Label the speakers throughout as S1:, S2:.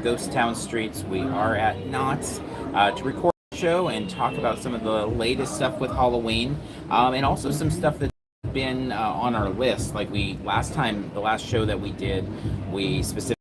S1: Ghost Town Streets. We are at Knott's to record the show and talk about some of the latest stuff with Halloween, and also some stuff that's been on our list. Like the last show that we did, we specifically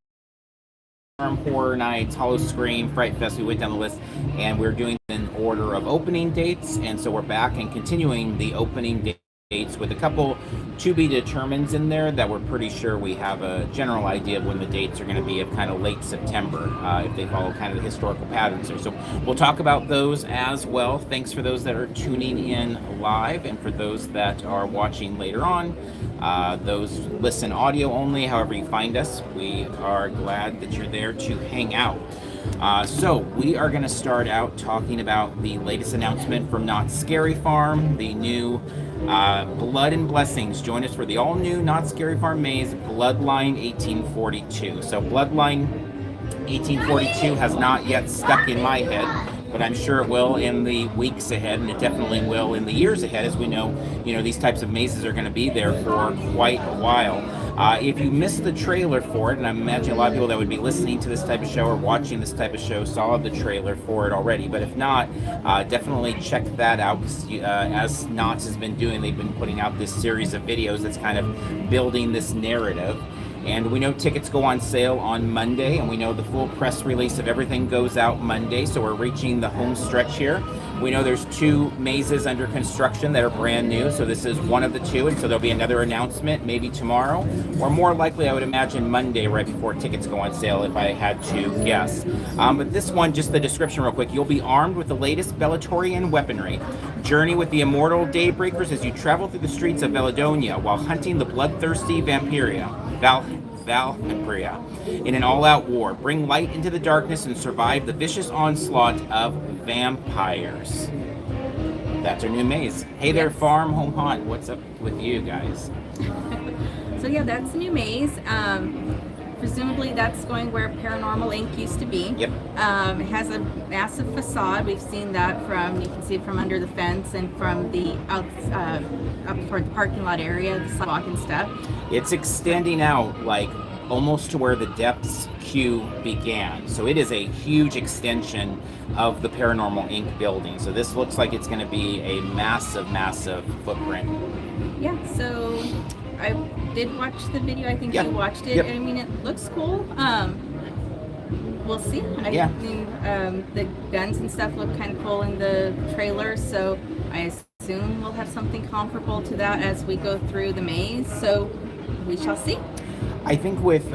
S1: Horror Nights, Hollow Scream, Fright Fest. We went down the list, and we're doing an order of opening dates, and so we're back and continuing the opening dates with a couple to be determined in there that we're pretty sure we have a general idea of when the dates are going to be, of kind of late September, if they follow kind of the historical patterns there. So we'll talk about those as well. Thanks for those that are tuning in live, and for those that are watching later on, those listen audio only, however you find us, we are glad that you're there to hang out. So we are going to start out talking about the latest announcement from Knott's Scary Farm, the new Blood and Blessings. Join us for the all-new Knott's Scary Farm Maze, Bloodline 1842. So Bloodline 1842 has not yet stuck in my head, but I'm sure it will in the weeks ahead, and it definitely will in the years ahead, as we know, these types of mazes are going to be there for quite a while. If you missed the trailer for it, and I imagine a lot of people that would be listening to this type of show or watching this type of show saw the trailer for it already, but if not, definitely check that out. As Knott's has been doing, they've been putting out this series of videos that's kind of building this narrative. And we know tickets go on sale on Monday, and we know the full press release of everything goes out Monday, so we're reaching the home stretch here. We know there's 2 mazes under construction that are brand new, so this is one of the 2, and so there'll be another announcement maybe tomorrow, or more likely I would imagine Monday right before tickets go on sale, if I had to guess. But this one, just the description real quick: you'll be armed with the latest Bellatorian weaponry. Journey with the immortal Daybreakers as you travel through the streets of Velladonia while hunting the bloodthirsty Vampiria. Valkyria in an all-out war. Bring light into the darkness and survive the vicious onslaught of vampires. That's our new maze. Hey there, Farm Home Haunt. What's up with you guys?
S2: So yeah, that's the new maze. Presumably that's going where Paranormal Inc. used to be.
S1: Yep.
S2: It has a massive facade. We've seen that you can see it from under the fence and from the up toward the parking lot area, the sidewalk and stuff.
S1: It's extending out like almost to where the depths queue began. So it is a huge extension of the Paranormal Inc. building. So this looks like it's going to be a massive, massive footprint.
S2: Yeah, so I did watch the video. I think you watched it.
S1: Yep.
S2: I mean, it looks cool. We'll see. I mean, the guns and stuff look kind of cool in the trailer, so I assume we'll have something comparable to that as we go through the maze. So we shall see.
S1: I think with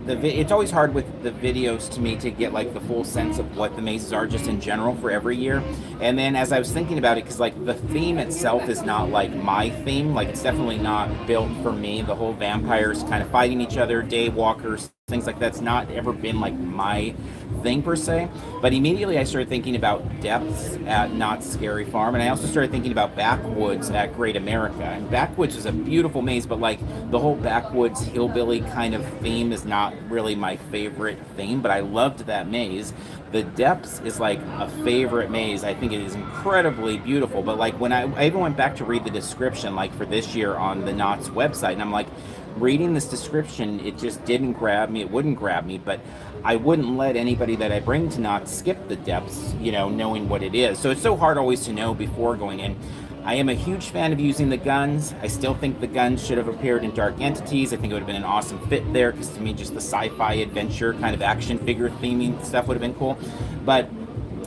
S1: it's always hard with the videos to me to get like the full sense of what the mazes are just in general for every year. And then as I was thinking about it, because like the theme itself is not like my theme, like it's definitely not built for me. The whole vampires kind of fighting each other, day walkers, things like that's not ever been like my thing per se. But immediately I started thinking about depths at Knott's Scary Farm, and I also started thinking about backwoods at Great America. And backwoods is a beautiful maze, but like the whole backwoods hillbilly kind of theme is not really my favorite theme, but I loved that maze. The depths is like a favorite maze. I think it is incredibly beautiful, but like when I even went back to read the description like for this year on the Knott's website, and I'm like, reading this description, it just didn't grab me. It wouldn't grab me, but I wouldn't let anybody that I bring to Knott skip the depths, knowing what it is. So it's so hard always to know before going in. I am a huge fan of using the guns. I still think the guns should have appeared in Dark Entities. I think it would have been an awesome fit there, because to me just the sci-fi adventure kind of action figure theming stuff would have been cool. But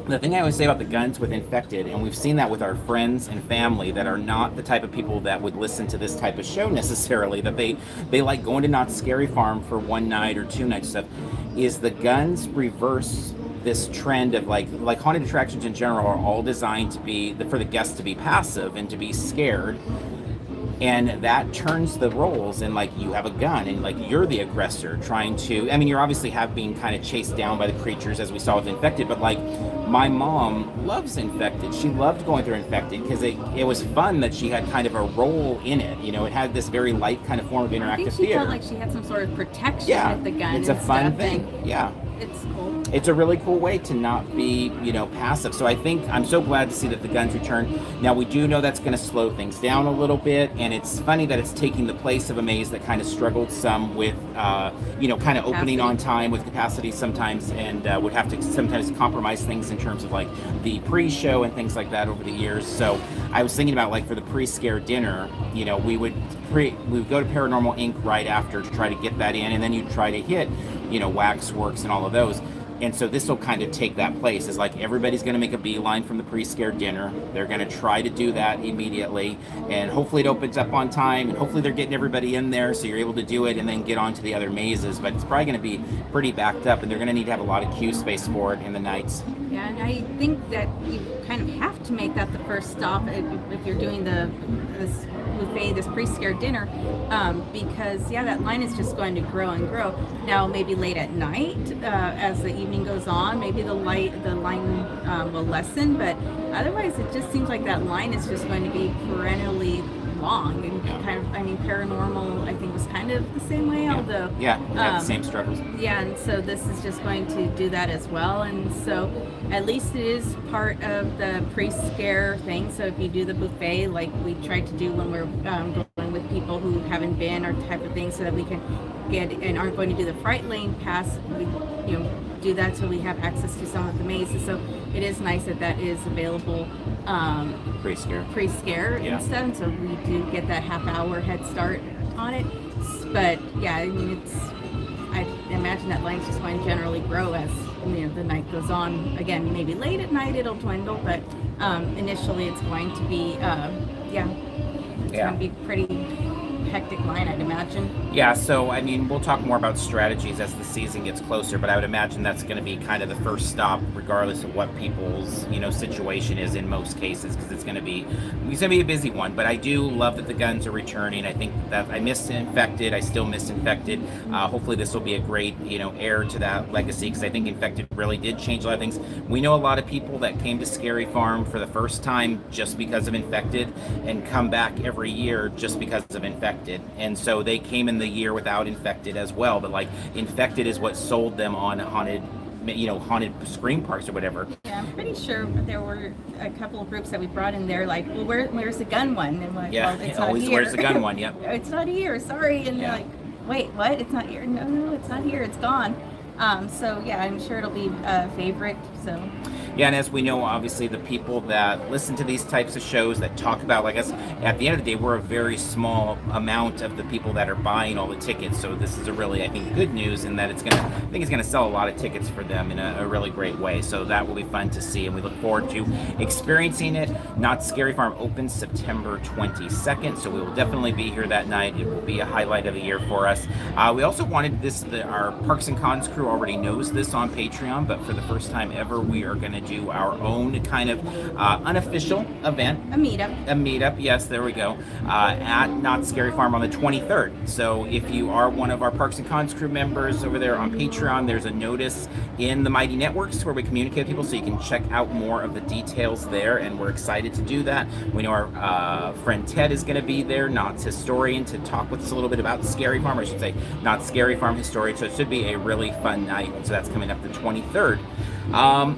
S1: the thing I always say about the guns with Infected, and we've seen that with our friends and family that are not the type of people that would listen to this type of show necessarily, that they like going to Knott's Scary Farm for one night or 2 nights stuff, is the guns reverse this trend of like haunted attractions in general are all designed to be for the guests to be passive and to be scared. And that turns the roles, and like you have a gun and like you're the aggressor trying to, I mean, you're obviously being kind of chased down by the creatures as we saw with Infected, but like my mom loves Infected. She loved going through Infected because it was fun that she had kind of a role in it. It had this very light kind of form of interactive
S2: I think she
S1: theater.
S2: felt like she had some sort of protection with the gun.
S1: It's a fun thing. Yeah.
S2: it's cool.
S1: It's a really cool way to not be, passive. So I think I'm so glad to see that the guns return. Now we do know that's going to slow things down a little bit, and it's funny that it's taking the place of a maze that kind of struggled some with, kind of opening on time with capacity sometimes, and would have to sometimes compromise things in terms of like the pre-show and things like that over the years. So I was thinking about like for the pre-scare dinner, we would go to Paranormal Inc. right after to try to get that in, and then you'd try to hit, Waxworks and all of those. And so this will kind of take that place. It's like everybody's going to make a beeline from the pre-scare dinner. They're going to try to do that immediately, and hopefully it opens up on time, and hopefully they're getting everybody in there so you're able to do it and then get on to the other mazes. But it's probably going to be pretty backed up, and they're going to need to have a lot of queue space for it in the nights.
S2: Yeah, and I think that you kind of have to make that the first stop if you're doing this buffet, this pre-scare dinner, because that line is just going to grow and grow. Now maybe late at night, as the evening goes on, maybe the line will lessen, but otherwise it just seems like that line is just going to be perennially long, and Paranormal I think was kind of the same way, although
S1: the same struggles.
S2: And so this is just going to do that as well, and so at least it is part of the pre-scare thing. So if you do the buffet like we tried to do when we're going with people who haven't been or type of thing, so that we can get and aren't going to do the Fright Lane pass, we do that so we have access to some of the mazes. So it is nice that is available pre-scare and stuff, and so we do get that half-hour head start on it. But I imagine that line's just going to generally grow as the night goes on. Again, maybe late at night it'll dwindle, but initially it's going to be going to be pretty hectic line, I'd imagine.
S1: Yeah, so we'll talk more about strategies as the season gets closer, but I would imagine that's going to be kind of the first stop, regardless of what people's situation is in most cases, because it's going to be a busy one. But I do love that the guns are returning. I think that I missed Infected. I still miss Infected. Hopefully this will be a great heir to that legacy, because I think Infected really did change a lot of things. We know a lot of people that came to Scary Farm for the first time just because of Infected, and come back every year just because of Infected. And so they came in the year without Infected as well, but like Infected is what sold them on haunted scream parks or whatever.
S2: Yeah, I'm pretty sure there were a couple of groups that we brought in there like, well, where's the gun one? And like, well, it's not here.
S1: Where's the gun one? Yep.
S2: It's not here, sorry. And they're like, wait, what? It's not here? No, it's not here, it's gone. So yeah, I'm sure it'll be a favorite. So
S1: yeah, and as we know, obviously the people that listen to these types of shows that talk about, like us, at the end of the day, we're a very small amount of the people that are buying all the tickets. So this is a really, I think, good news in that it's gonna sell a lot of tickets for them in a really great way. So that will be fun to see, and we look forward to experiencing it. Knott's Scary Farm opens September 22nd, so we will definitely be here that night. It will be a highlight of the year for us. We also wanted our Parks and Cons crew already knows this on Patreon, but for the first time ever, we are going to do our own kind of unofficial event.
S2: A meetup,
S1: yes, there we go, at Knott's Scary Farm on the 23rd. So if you are one of our Parks and Cons crew members over there on Patreon, there's a notice in the Mighty Networks where we communicate with people, so you can check out more of the details there, and we're excited to do that. We know our friend Ted is going to be there, Knott's historian, to talk with us a little bit about Scary Farm, or I should say Knott's Scary Farm historian. So it should be a really fun night. So that's coming up the 23rd.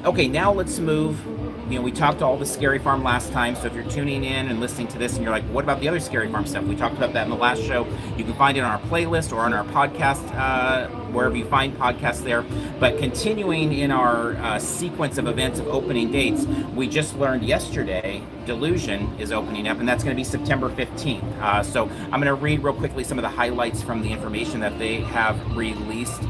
S1: Okay, now let's move. We talked all the Scary Farm last time, so if you're tuning in and listening to this and you're like, what about the other Scary Farm stuff? We talked about that in the last show. You can find it on our playlist or on our podcast, wherever you find podcasts there. But continuing in our sequence of events of opening dates, we just learned yesterday Delusion is opening up, and that's going to be September 15th. So I'm going to read real quickly some of the highlights from the information that they have released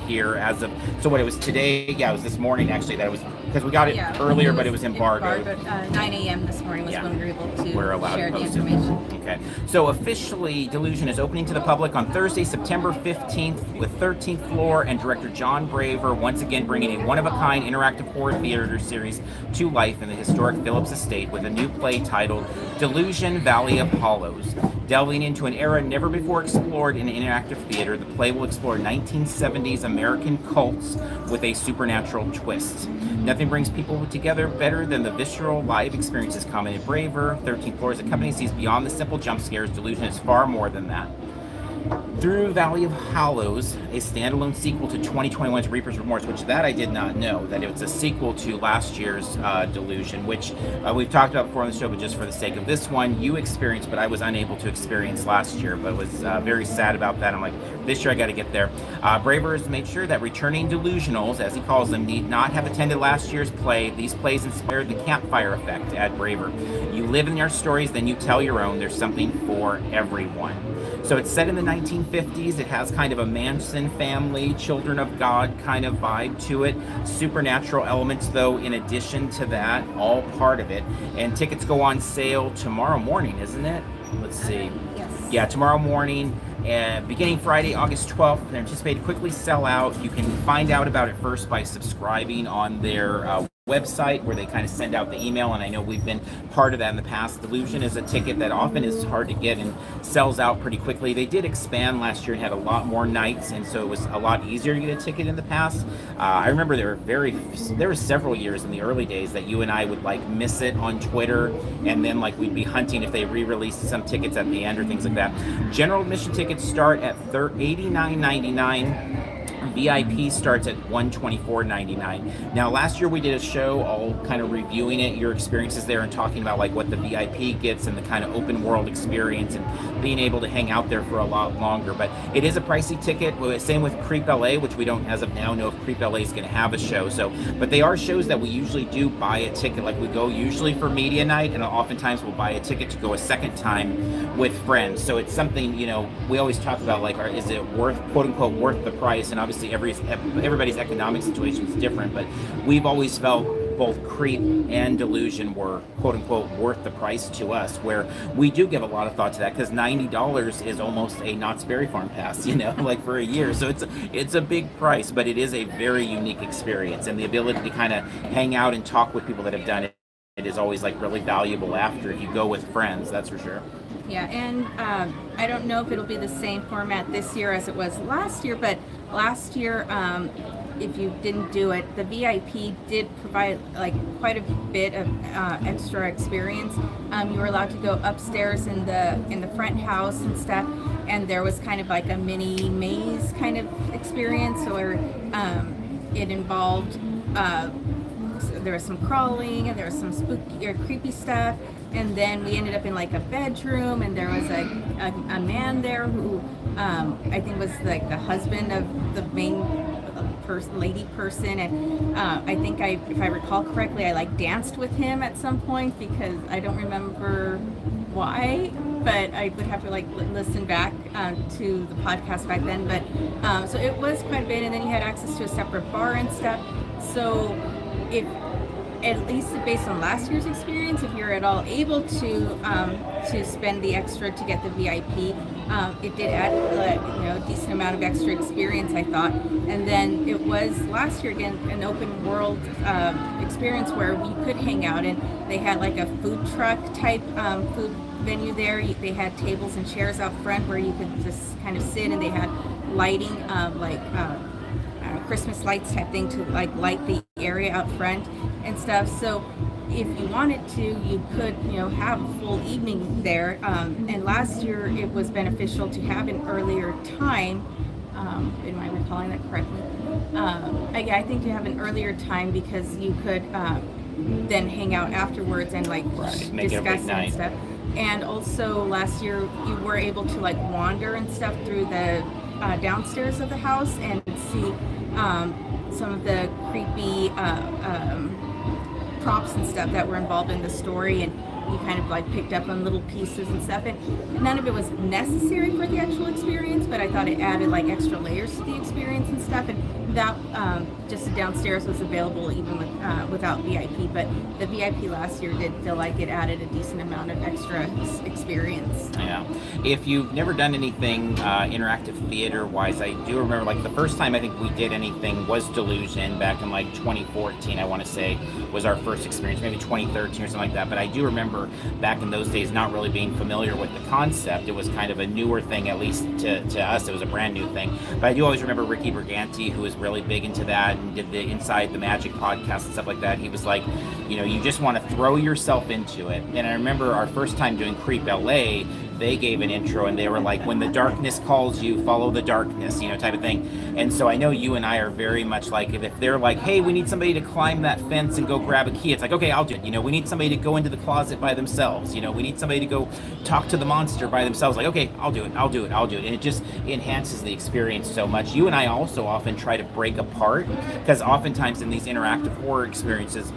S1: here as of, so what it was today, it was this morning actually, that it was, because we got it earlier, but it was embargoed.
S2: 9 a.m. this morning was when we were able to share the information.
S1: Okay, so officially Delusion is opening to the public on Thursday, September 15th with 13th Floor and director John Braver once again bringing a one-of-a-kind interactive horror theater series to life in the historic Phillips Estate with a new play titled Delusion, Valley of Hollows. Delving into an era never before explored in interactive theater, the play will explore 1970s American cults with a supernatural twist. Nothing brings people together better than the visceral live experiences, commented Braver. 13th Floor, as a company sees beyond the simple jump scares, Delusion is far more than that. Through Valley of Hollows, a standalone sequel to 2021's Reaper's Remorse, which that I did not know, that it was a sequel to last year's Delusion, which we've talked about before on the show, but just for the sake of this one, you experienced, but I was unable to experience last year, but was very sad about that. I'm like, this year I got to get there. Braver has made sure that returning Delusionals, as he calls them, need not have attended last year's play. These plays inspired the campfire effect at Braver. You live in your stories, then you tell your own. There's something for everyone. So it's set in the 1950s. It has kind of a Manson family, Children of God kind of vibe to it. Supernatural elements, though, in addition to that, all part of it. And tickets go on sale tomorrow morning, isn't it? Let's see.
S2: Yes.
S1: Yeah, tomorrow morning. Beginning Friday, August 12th. They're anticipated to quickly sell out. You can find out about it first by subscribing on their website, where they kind of send out the email, and I know we've been part of that in the past. Delusion is a ticket that often is hard to get and sells out pretty quickly. They did expand last year and had a lot more nights, and so it was a lot easier to get a ticket in the past. I remember there were several years in the early days that you and I would like miss it on Twitter, and then like we'd be hunting if they re-released some tickets at the end or things like that. General admission tickets start at $89.99. VIP starts at $124.99. Now, last year we did a show all kind of reviewing it, your experiences there, and talking about like what the VIP gets and the kind of open world experience and being able to hang out there for a lot longer. But it is a pricey ticket. Same with Creep LA, which we don't as of now know if Creep LA is going to have a show. But they are shows that we usually do buy a ticket. Like we go usually for media night, and oftentimes we'll buy a ticket to go a second time with friends. So it's something, we always talk about like, is it worth, quote unquote, worth the price? And obviously everybody's economic situation is different, but we've always felt both Creep and Delusion were quote unquote worth the price to us, where we do give a lot of thought to that, because $90 is almost a Knott's Berry Farm pass, like for a year. So it's a big price, but it is a very unique experience, and the ability to kind of hang out and talk with people that have done it, it is always like really valuable after if you go with friends, that's for sure.
S2: Yeah, and I don't know if it'll be the same format this year as it was last year, but last year, if you didn't do it, the VIP did provide like quite a bit of extra experience. You were allowed to go upstairs in the front house and stuff, and there was kind of like a mini maze kind of experience, where it involved there was some crawling and there was some spooky or creepy stuff, and then we ended up in like a bedroom, and there was a man there who I think was like the husband of the main lady person, and I think if I recall correctly, I like danced with him at some point, because I don't remember why, but I would have to like listen back to the podcast back then. But so it was quite a bit, and then you had access to a separate bar and stuff. So if, at least based on last year's experience, if you're at all able to spend the extra to get the VIP, it did add a decent amount of extra experience, I thought. And then it was last year again an open world experience where we could hang out, and they had like a food truck type food venue there. They had tables and chairs out front where you could just kind of sit, and they had lighting Christmas lights type thing to like light the area out front and stuff. So if you wanted to, you could have a full evening there. And last year it was beneficial to have an earlier time. Am I recalling that correctly? I think you have an earlier time, because you could then hang out afterwards and like discuss and stuff. And also last year you were able to like wander and stuff through the downstairs of the house and see some of the creepy props and stuff that were involved in the story, and you kind of like picked up on little pieces and stuff, and none of it was necessary for the actual experience, but I thought it added like extra layers to the experience and stuff. And that just downstairs was available even without VIP, but the VIP last year did feel like it added a decent amount of extra experience.
S1: Yeah, if you've never done anything interactive theater wise, I do remember like the first time I think we did anything was Delusion back in like 2014, I want to say was our first experience, maybe 2013 or something like that. But I do remember back in those days not really being familiar with the concept. It was kind of a newer thing, at least to us. It was a brand new thing. But I do always remember Ricky Briganti, who was really big into that and did the Inside the Magic podcast and stuff like that. He was like, you just want to throw yourself into it. And I remember our first time doing Creep LA, they gave an intro, and they were like, when the darkness calls you, follow the darkness, type of thing. And so I know you and I are very much like, if they're like, hey, we need somebody to climb that fence and go grab a key, it's like, okay, I'll do it. We need somebody to go into the closet by themselves. We need somebody to go talk to the monster by themselves. Like, okay, I'll do it. And it just enhances the experience so much. You and I also often try to break apart, because oftentimes in these interactive horror experiences,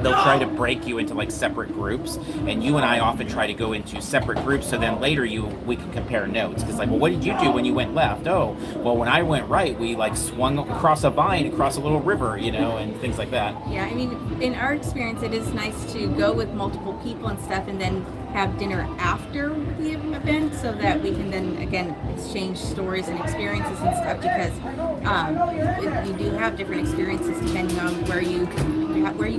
S1: they'll try to break you into like separate groups, and you and I often try to go into separate groups, so then later we can compare notes, because like, well, what did you do when you went left? Oh, well, when I went right, we like swung across a vine across a little river, and things like that.
S2: Yeah, I mean, in our experience, it is nice to go with multiple people and stuff, and then have dinner after the event, so that we can then again exchange stories and experiences and stuff, because you do have different experiences depending on where you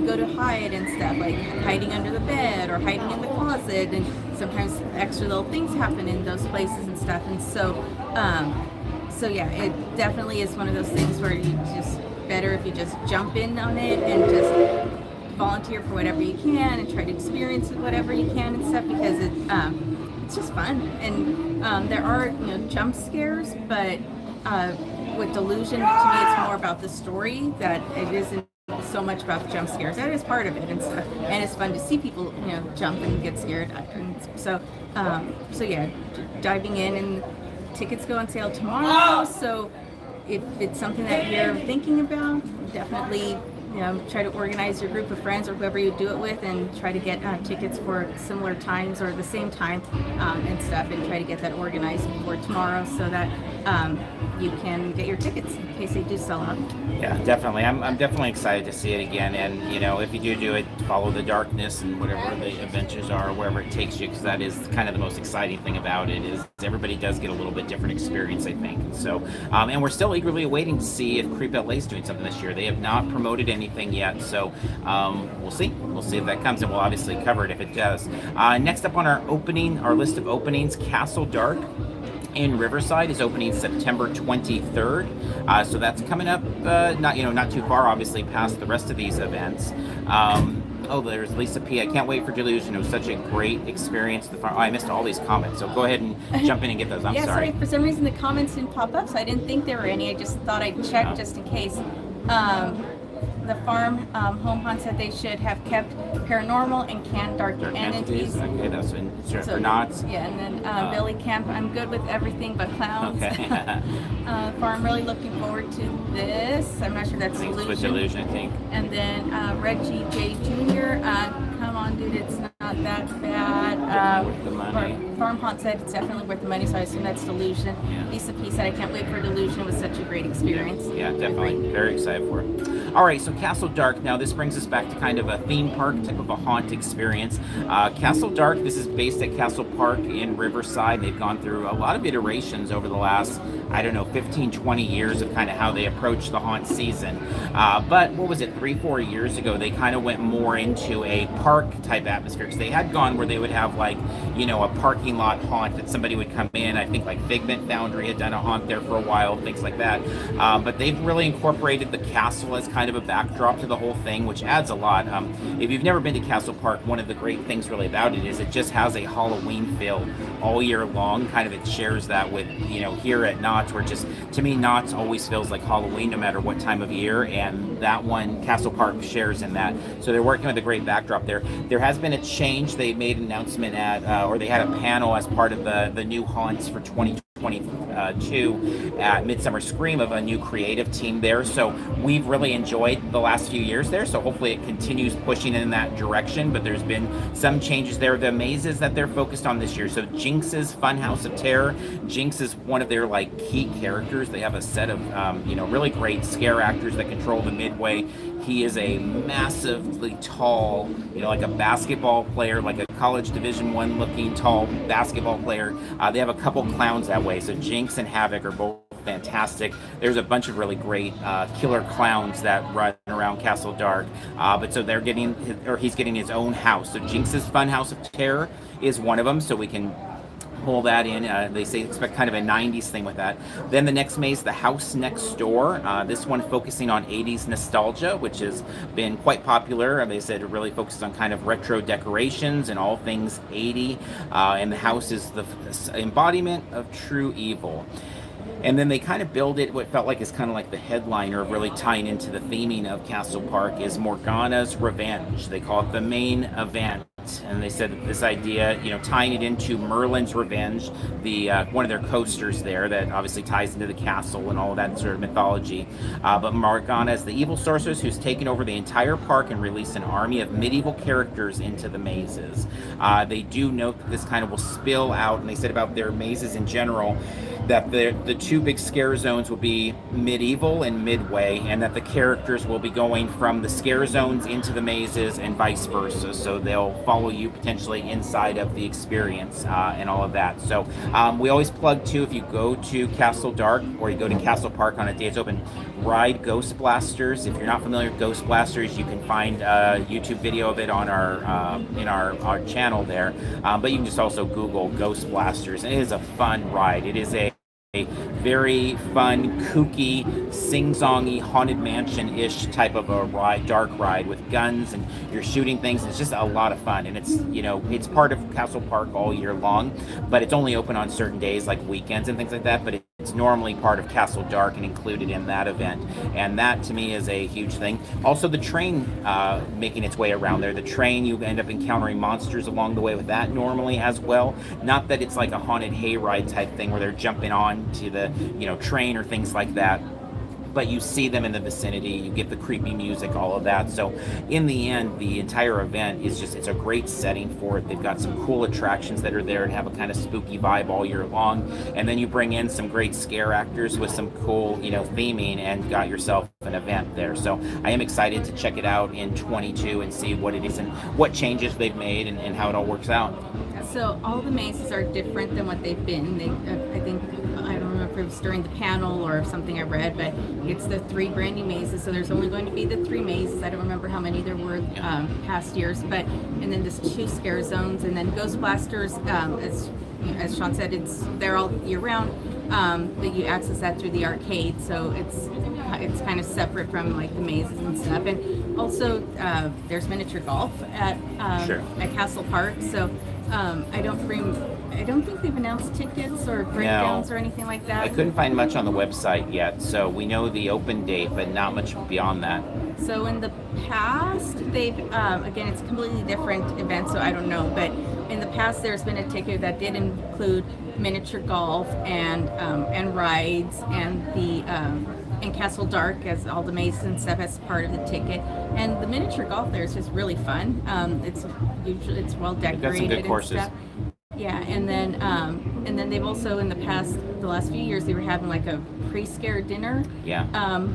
S2: go to hide and stuff, like hiding under the bed or hiding in the closet, and sometimes extra little things happen in those places and stuff. And so yeah, it definitely is one of those things where you just better if you just jump in on it and just volunteer for whatever you can and try to experience whatever you can and stuff, because it's just fun. And there are jump scares, but with Delusion, to me, it's more about the story, that it isn't so much about the jump scares. That is part of it and stuff, and it's fun to see people jump and get scared. And so yeah, diving in, and tickets go on sale tomorrow. So if it's something that you're thinking about, definitely try to organize your group of friends or whoever you do it with, and try to get tickets for similar times or the same time and stuff, and try to get that organized before tomorrow, so that you can get your tickets in case they do sell out.
S1: Yeah, definitely. I'm definitely excited to see it again. And if you do it, follow the darkness and whatever the adventures are, wherever it takes you, because that is kind of the most exciting thing about it, is everybody does get a little bit different experience, I think. So, and we're still eagerly awaiting to see if Creep LA is doing something this year. They have not promoted anything yet, so we'll see. We'll see if that comes, and we'll obviously cover it if it does. Next up on our list of openings, Castle Dark in Riverside is opening September 23rd. So that's coming up, not too far, obviously, past the rest of these events. There's Lisa P. I can't wait for Delusion. It was such a great experience. I missed all these comments, so go ahead and jump in and get those. I'm sorry.
S2: For some reason the comments didn't pop up, so I didn't think there were any. I just thought I'd check just in case. The farm home hunt said they should have kept paranormal and canned dark entities.
S1: Okay, that's for Knott.
S2: Yeah, and then Billy Kemp, I'm good with everything but clowns.
S1: Okay.
S2: Farm, really looking forward to this. I'm not sure that's Delusion.
S1: With Delusion, I think.
S2: And then Reggie J. Jr., come on, dude, it's not that bad.
S1: Worth the money.
S2: Farm Haunt said it's definitely worth the money, so I assume that's Delusion.
S1: Yeah.
S2: Lisa P. said, I can't wait for Delusion. It was such a great experience.
S1: Yeah, definitely. Very excited for it. All right, so Castle Dark. Now, this brings us back to kind of a theme park type of a haunt experience. Castle Dark, this is based at Castle Park in Riverside. They've gone through a lot of iterations over the last, 15, 20 years of kind of how they approach the haunt season. But what was it, 3-4 years ago, they kind of went more into a park type atmosphere, because they had gone where they would have like, a parking lot haunt that somebody would come in. I think like Figment Foundry had done a haunt there for a while, things like that. But they've really incorporated the castle as kind of a backdrop to the whole thing, which adds a lot. If you've never been to Castle Park, one of the great things really about it is it just has a Halloween feel all year long. Kind of it shares that with, here at Knott, where just, to me, Knott always feels like Halloween no matter what time of year, and that one, Castle Park, shares in that. So they're working with a great backdrop there. There has been a change. They made an announcement or they had a panel as part of the new haunts for 2022 at Midsummer Scream of a new creative team there. So we've really enjoyed the last few years there. So hopefully it continues pushing in that direction. But there's been some changes there. The mazes that they're focused on this year. So Jinx's Funhouse of Terror. Jinx is one of their like key characters. They have a set of really great scare actors that control the midway. He is a massively tall, like a basketball player, like a college Division I looking tall basketball player. They have a couple clowns that way. So Jinx and Havoc are both fantastic. There's a bunch of really great killer clowns that run around Castle Dark. But so he's getting his own house. So Jinx's Funhouse of Terror is one of them. So we can pull that in. They say expect kind of a 90s thing with that. Then the next maze, the house next door. This one focusing on 80s nostalgia, which has been quite popular. They said it really focuses on kind of retro decorations and all things 80. And the house is the embodiment of true evil. And then they kind of build it, what felt like is kind of like the headliner of really tying into the theming of Castle Park is Morgana's Revenge. They call it the main event. And they said that this idea, tying it into Merlin's Revenge, the one of their coasters there that obviously ties into the castle and all of that sort of mythology. But Morgana is the evil sorceress who's taken over the entire park and released an army of medieval characters into the mazes. They do note that this kind of will spill out, and they said about their mazes in general, that the two big scare zones will be medieval and midway, and that the characters will be going from the scare zones into the mazes and vice versa. So they'll follow you potentially inside of the experience and all of that. So we always plug too, if you go to Castle Dark or you go to Castle Park on a day it's open, ride Ghost Blasters. If you're not familiar with Ghost Blasters, you can find a YouTube video of it on our channel there. But you can just also Google Ghost Blasters, and it is a fun ride. It is a very fun, kooky, sing-songy, haunted mansion-ish type of a ride, dark ride with guns, and you're shooting things. It's just a lot of fun, and it's part of Castle Park all year long, but it's only open on certain days like weekends and things like that. But it's normally part of Castle Dark and included in that event, and that to me is a huge thing. Also, the train making its way around there. The train, you end up encountering monsters along the way with that normally as well. Not that it's like a Haunted Hayride type thing where they're jumping on to the train or things like that, but you see them in the vicinity, you get the creepy music, all of that. So in the end, the entire event is it's a great setting for it. They've got some cool attractions that are there and have a kind of spooky vibe all year long. And then you bring in some great scare actors with some cool, theming, and got yourself an event there. So I am excited to check it out in 22 and see what it is and what changes they've made and how it all works out.
S2: So all the mazes are different than what they've been. I think, I don't remember if it was during the panel or something I read, but it's the 3 brand new mazes. So there's only going to be the 3 mazes. I don't remember how many there were past years, and then there's 2 scare zones, and then Ghost Blasters, as Sean said, they're all year round, but you access that through the arcade. So it's kind of separate from like the mazes and stuff. And also there's miniature golf at Castle Park. So I don't think they've announced tickets or breakdowns or anything like that.
S1: I couldn't find much on the website yet, so we know the open date, but not much beyond that.
S2: So in the past, they've again, it's a completely different event, so I don't know. But in the past, there's been a ticket that did include miniature golf and rides and the and Castle Dark, as all the mazes and stuff as part of the ticket. And the miniature golf there is just really fun. It's well decorated.
S1: Got some good courses.
S2: And stuff. Yeah, and then they've also in the last few years they were having like a pre-scare dinner.
S1: Yeah.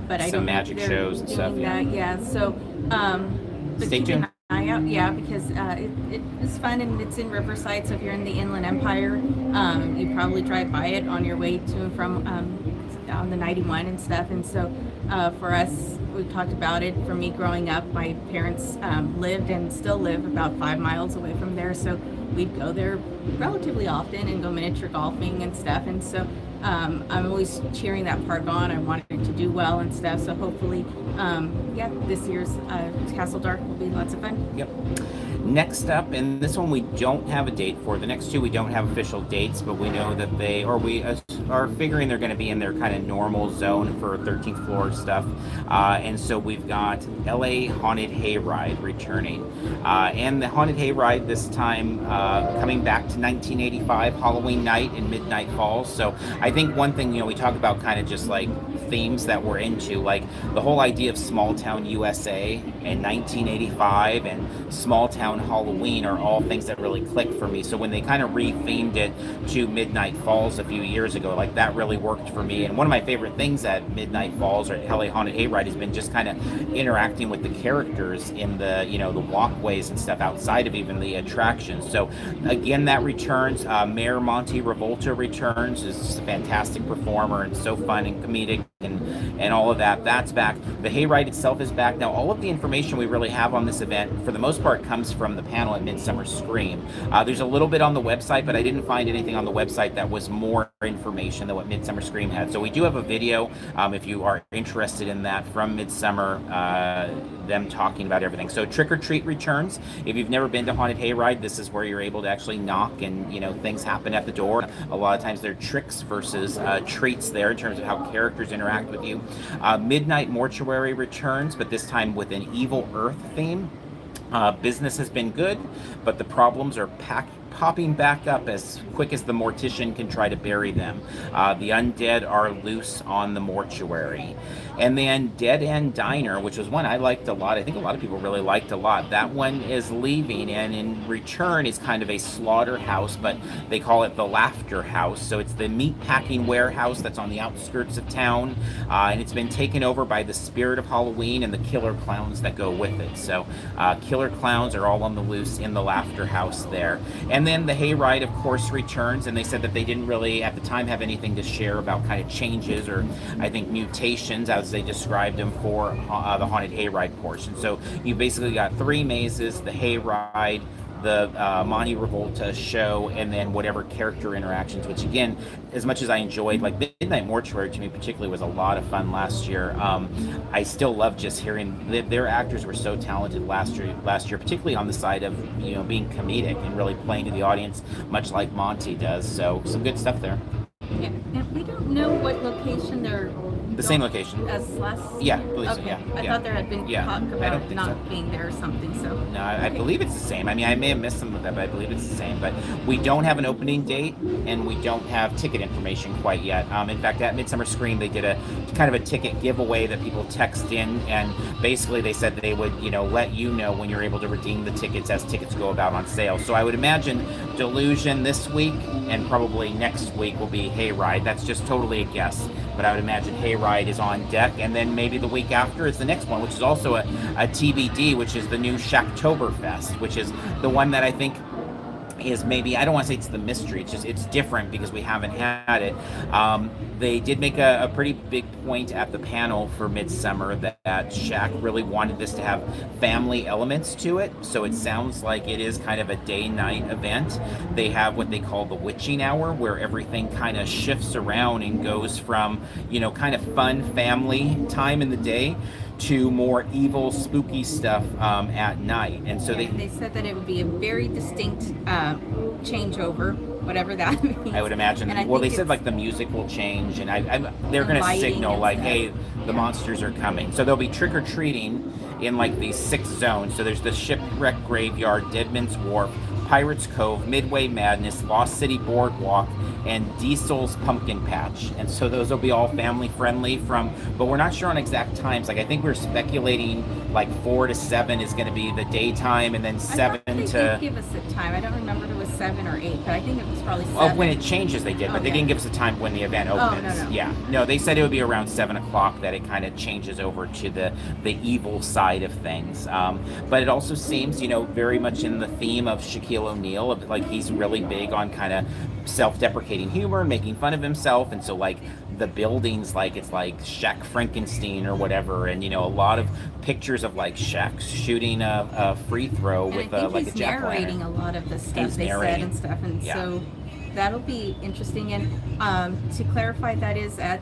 S2: But I
S1: some
S2: don't
S1: magic
S2: think
S1: shows and stuff.
S2: Yeah. So but
S1: stay tuned.
S2: Eye out, because it is fun, and it's in Riverside. So if you're in the Inland Empire, you probably drive by it on your way to and from on the 91 and stuff. And so for us, we've talked about it. For me, growing up, my parents lived and still live about 5 miles away from there, so we'd go there relatively often and go miniature golfing and stuff. And so I'm always cheering that park on. I want it to do well and stuff. So hopefully, this year's Castle Dark will be lots of fun.
S1: Yep. Next up, and this one we don't have a date for. The next 2 we don't have official dates, but we know that we are figuring they're going to be in their kind of normal zone for 13th floor stuff. And so we've got LA Haunted Hayride returning. And the Haunted Hayride this time coming back to 1985, Halloween night in Midnight Falls. So I think one thing, we talk about kind of just like themes that we're into, like the whole idea of small town USA in 1985 and small town Halloween are all things that really click for me. So when they kind of rethemed it to Midnight Falls a few years ago, like that really worked for me. And one of my favorite things at Midnight Falls or at LA Haunted Hayride has been just kind of interacting with the characters in the the walkways and stuff outside of even the attractions. So again, that returns. Mayor Monty Revolta returns. Is just a fantastic performer and so fun and comedic, and and all of that. That's back. The Hayride itself is back. Now, all of the information we really have on this event, for the most part, comes from the panel at Midsummer Scream. There's a little bit on the website, but I didn't find anything on the website that was more information than what Midsummer Scream had. So we do have a video, if you are interested in that, from Midsummer, them talking about everything. So Trick or Treat returns. If you've never been to Haunted Hayride, this is where you're able to actually knock and, you know, things happen at the door. A lot of times they're tricks versus treats there in terms of how characters interact with you. Midnight Mortuary returns, but this time with an Evil Earth theme. Business has been good, but the problems are popping back up as quick as the mortician can try to bury them. The undead are loose on the mortuary. And then Dead End Diner, which was one I liked a lot. I think a lot of people really liked a lot. That one is leaving, and in return is kind of a slaughterhouse, but they call it the Laughter House. So it's the meat packing warehouse that's on the outskirts of town, and it's been taken over by the spirit of Halloween and the killer clowns that go with it. So killer clowns are all on the loose in the Laughter House there. And then the Hayride, of course, returns, and they said that they didn't really, at the time, have anything to share about kind of changes or, I think, mutations, as they described them for the Haunted Hayride portion. So you basically got 3 mazes, the Hayride, the Monty Revolta show, and then whatever character interactions, which again, as much as I enjoyed, like Midnight Mortuary to me particularly was a lot of fun last year. I still love just hearing their actors were so talented last year, particularly on the side of, you know, being comedic and really playing to the audience, much like Monty does. So some good stuff there.
S2: Yeah, and we don't know what location they're.
S1: The same location.
S2: As last
S1: Yeah,
S2: year?
S1: believe so,
S2: Okay.
S1: yeah,
S2: I
S1: yeah.
S2: thought there had been
S1: Yeah,
S2: talk
S1: I don't
S2: about
S1: think
S2: not
S1: so.
S2: being there or something, so.
S1: No, I believe it's the same. I mean, I may have missed some of that, but I believe it's the same. But we don't have an opening date, and we don't have ticket information quite yet. In fact, at Midsummer Scream, they did a kind of a ticket giveaway that people text in, and basically they said that they would, you know, let you know when you're able to redeem the tickets as tickets go about on sale. So I would imagine Delusion this week, and probably next week will be Hayride. That's just totally a guess. But I would imagine Hayride is on deck, and then maybe the week after is the next one, which is also a TBD, which is the new Shacktoberfest, which is the one that I think is maybe, I don't want to say it's the mystery, it's just, it's different because we haven't had it. They did make a pretty big point at the panel for Midsummer that Shack really wanted this to have family elements to it, so it sounds like it is kind of a day-night event. They have what they call the witching hour, where everything kind of shifts around and goes from, you know, kind of fun family time in the day to more evil, spooky stuff at night. And so they
S2: said that it would be a very distinct changeover, whatever that means.
S1: I would imagine. Well, they said like the music will change, and they're going to signal like, hey, the monsters are coming. So there'll be trick or treating in like these 6 zones. So there's the Shipwreck Graveyard, Deadman's Wharf, Pirates Cove, Midway Madness, Lost City Boardwalk, and Diesel's Pumpkin Patch. And so those will be all family friendly but we're not sure on exact times. Like I think we're speculating like 4 to 7 is going to be the daytime, and then 7
S2: they
S1: to.
S2: did give us a time. I don't remember if it was 7 or 8, but I think it was probably 7.
S1: Well, when it changes, they did, but they didn't give us a time when the event opens.
S2: No.
S1: Yeah, no, they said it would be around 7 o'clock that it kind of changes over to the evil side of things. But it also seems, you know, very much in the theme of Shaquille O'Neal, of like he's really big on kind of self-deprecating humor, making fun of himself, and so like the buildings, like it's like Shaq Frankenstein or whatever, and you know, a lot of pictures of like Shaq shooting a free throw with like a jack-o'-lantern.
S2: Narrating a lot of the stuff they said and stuff, and so that'll be interesting. And to clarify, that is at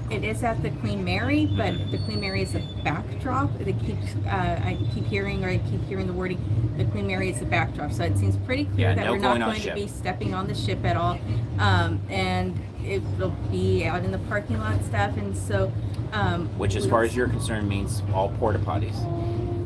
S2: it is at the Queen Mary, but the Queen Mary is a backdrop. I keep hearing the wording, the Queen Mary is a backdrop, so it seems pretty clear that we're not going to be stepping on the ship at all, and it will be out in the parking lot stuff, and so
S1: which, as far as you're concerned, means all porta potties,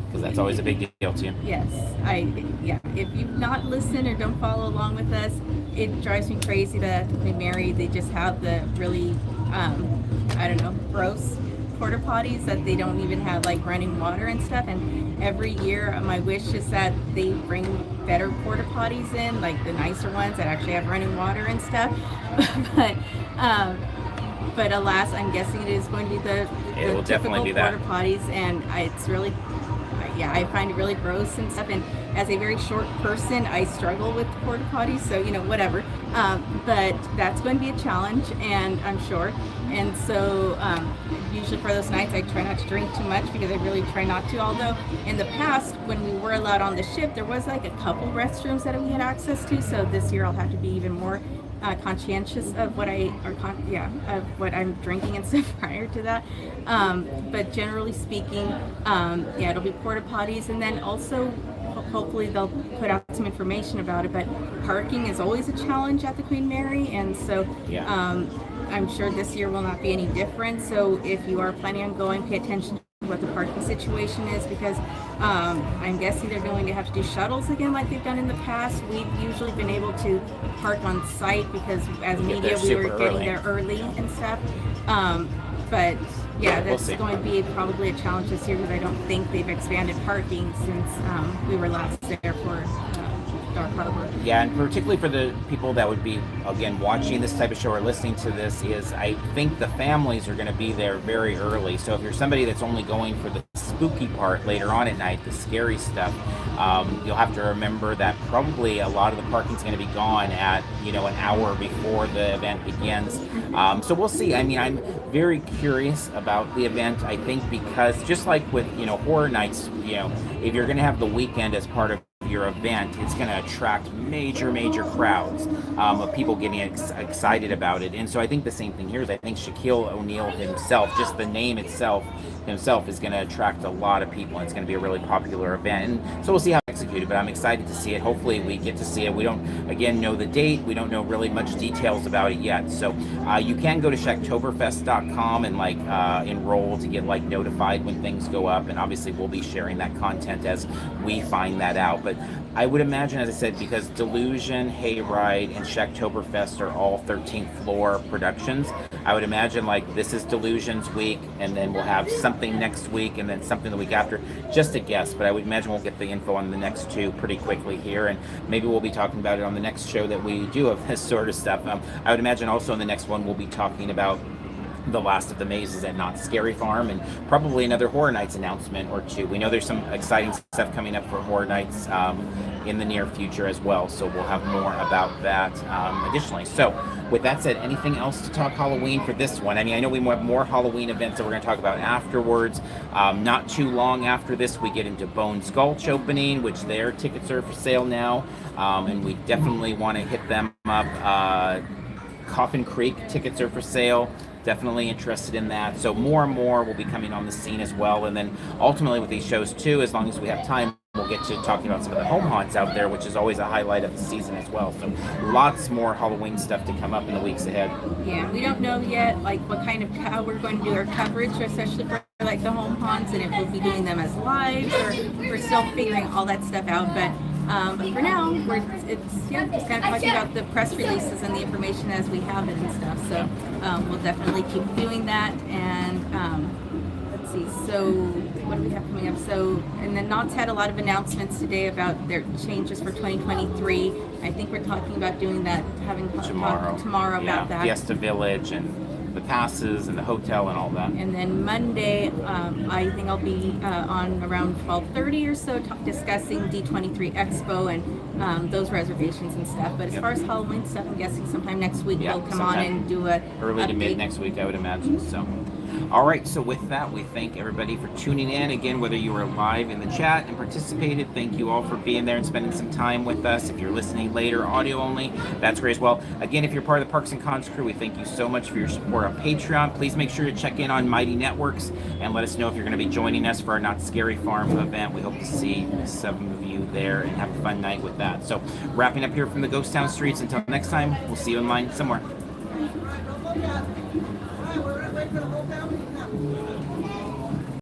S1: because that's always a big deal to you.
S2: Yes, if you've not listened or don't follow along with us, it drives me crazy that at the Queen Mary they just have the really I don't know, gross porta potties that they don't even have like running water and stuff. And every year my wish is that they bring better porta potties in, like the nicer ones that actually have running water and stuff. But alas, I'm guessing it is going to be the
S1: will
S2: typical
S1: definitely be that.
S2: porta potties, and it's really, yeah, I find it really gross and stuff. And as a very short person, I struggle with porta potties. So whatever. But that's going to be a challenge, and I'm sure. And so usually for those nights, I try not to drink too much because I really try not to. Although in the past, when we were allowed on the ship, there was like a couple restrooms that we had access to. So this year, I'll have to be even more conscientious of what of what I'm drinking and stuff prior to that. But generally speaking, it'll be porta potties, and then also hopefully they'll put out some information about it. But parking is always a challenge at the Queen Mary, and so I'm sure this year will not be any different. So if you are planning on going, pay attention to what the parking situation is, because I'm guessing they're going to have to do shuttles again like they've done in the past. We've usually been able to park on site because as media we were getting there early and stuff. But yeah, that's going to be probably a challenge this year because I don't think they've expanded parking since we were last there for Dark Harbor.
S1: Yeah, and particularly for the people that would be, again, watching this type of show or listening to this, is I think the families are going to be there very early. So if you're somebody that's only going for the spooky part later on at night, the scary stuff, you'll have to remember that probably a lot of the parking's going to be gone at, an hour before the event begins. So we'll see. I mean, I'm very curious about the event, I think, because just like with, horror nights, if you're going to have the weekend as part of your event, it's going to attract major crowds of people getting excited about it. And so I think the same thing here is I think Shaquille O'Neal himself, just the name itself is going to attract a lot of people, and it's going to be a really popular event. And so we'll see how it's executed, but I'm excited to see it. Hopefully we get to see it. We don't, again, know the date. We don't know really much details about it yet. So you can go to Shacktoberfest.com and enroll to get notified when things go up. And obviously we'll be sharing that content as we find that out. But I would imagine, as I said, because Delusion, Hayride, and Shacktoberfest are all 13th floor productions, I would imagine this is Delusion's week, and then we'll have something next week, and then something the week after. Just a guess, but I would imagine we'll get the info on the next two pretty quickly here, and maybe we'll be talking about it on the next show that we do of this sort of stuff. I would imagine also in the next one we'll be talking about the last of the mazes at Knott Scary Farm, and probably another Horror Nights announcement or two. We know there's some exciting stuff coming up for Horror Nights in the near future as well, so we'll have more about that additionally. So with that said, anything else to talk Halloween for this one? I mean, I know we have more Halloween events that we're going to talk about afterwards. Not too long after this, we get into Bones Gulch opening, which their tickets are for sale now, and we definitely want to hit them up. Coffin Creek tickets are for sale. Definitely interested in that. So more and more will be coming on the scene as well. And then ultimately with these shows too, as long as we have time, we'll get to talking about some of the home haunts out there, which is always a highlight of the season as well. So lots more Halloween stuff to come up in the weeks ahead.
S2: Yeah, we don't know yet how we're going to do our coverage, especially for the home haunts, and if we'll be doing them as live, or we're still figuring all that stuff out. But for now, just kind of talking about the press releases and the information as we have it and stuff. So we'll definitely keep doing that. And let's see. So what do we have coming up? So, and then Knott's had a lot of announcements today about their changes for 2023. I think we're talking about doing that, having tomorrow about that.
S1: Fiesta Village and the passes and the hotel and all that.
S2: And then Monday, I think I'll be on around 12:30 or so discussing D23 Expo and those reservations and stuff. But as far as Halloween stuff, I'm guessing sometime next week we'll come on and do a
S1: early to mid next week, I would imagine. So all right, so with that, we thank everybody for tuning in. Again, whether you were live in the chat and participated, thank you all for being there and spending some time with us. If you're listening later, audio only, that's great as well. Again, if you're part of the Parks and Cons crew, we thank you so much for your support on Patreon. Please make sure to check in on Mighty Networks and let us know if you're going to be joining us for our Knott Scary Farm event. We hope to see some of you there and have a fun night with that. So wrapping up here from the Ghost Town streets. Until next time, we'll see you in line somewhere.